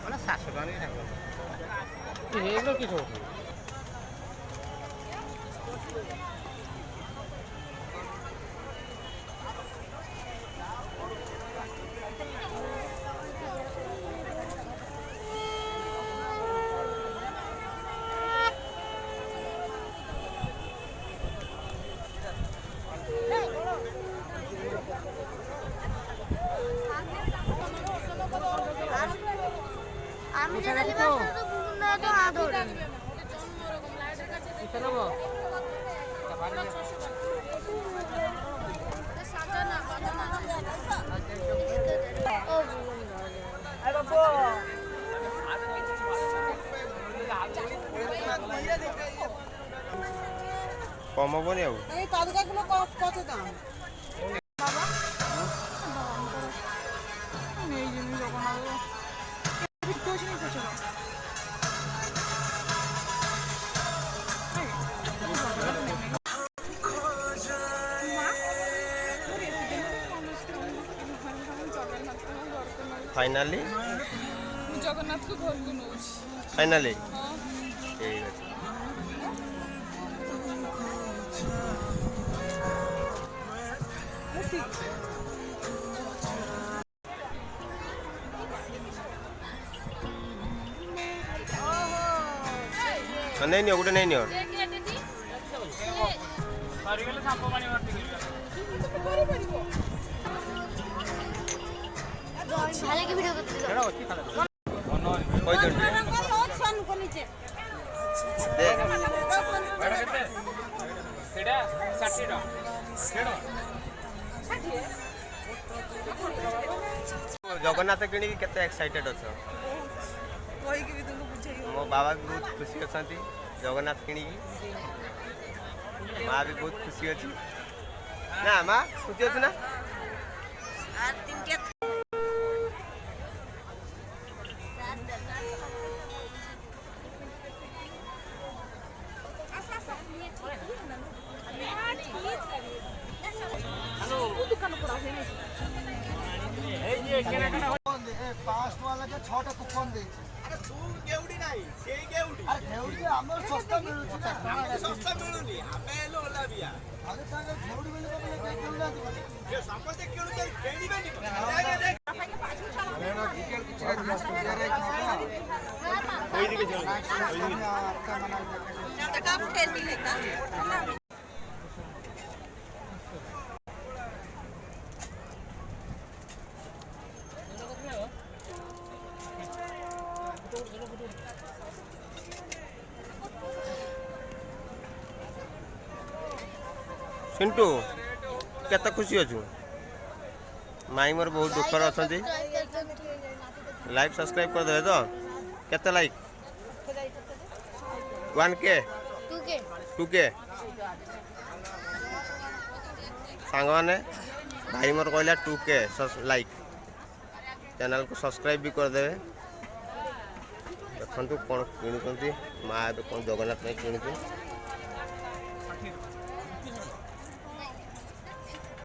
মানে 700 টাকা নিয়ে থাকবে এগুলো কি সব আমি জানি তো না তো আদর এটা নেব সাজানা বাজানা ও আই বাবু কম হবো নি ଆଉ এই কাদুকাগুলো কত দাম বাবা এই জিনিস যখন হবে বিদ্যুৎ নিয়ে চলো ফাইনালি জগন্নাথকে ঘরକୁ ନଉଛି ফাইনালি ঠিক আছে नहीं नहीं गोटे नहीं नियो ভালো কি ভিডিও করতে সেটা হচ্ছে খালি ওই তো দেখ সেটা 60 টাকা সেটা जगन्नाथ किणी केते एक्साइटेड अछ कोई के भी तुमको बुझाई मो बाबा भी बहुत खुशी अछंती जगन्नाथ किणी माँ भी बहुत खुशी अछि ना माँ खुशी अछि ना আর তিনটা पास्ट वाला के 6टा कूपन दे अरे तू गेउडी नाही सेई गेउडी अरे घेउडी हमर सस्ता मिलु छ हमके सस्ता मिलुनी हमें लो लाबिया अरे तांगे घेउडी मिलु बोले के केउडा दिबो ये समझते केउडी के केडी बेनी देख देख अरे ना टिकट किछ रे कोई दिखे चलो आपका मना টাকা উঠে দিলে তা सिंटू केते खुशी अछु माई मोर बहुत दुखर अछंती लाइक सब्सक्राइब कर दे तो केते लाइक 1k 2k सांग माने भाई मोर कहला 2k लाइक चैनल को सब्सक्राइब भी कर देवे देखंतु कोन किणुचंती माँ कौन जगन्नाथ नहीं किणुचे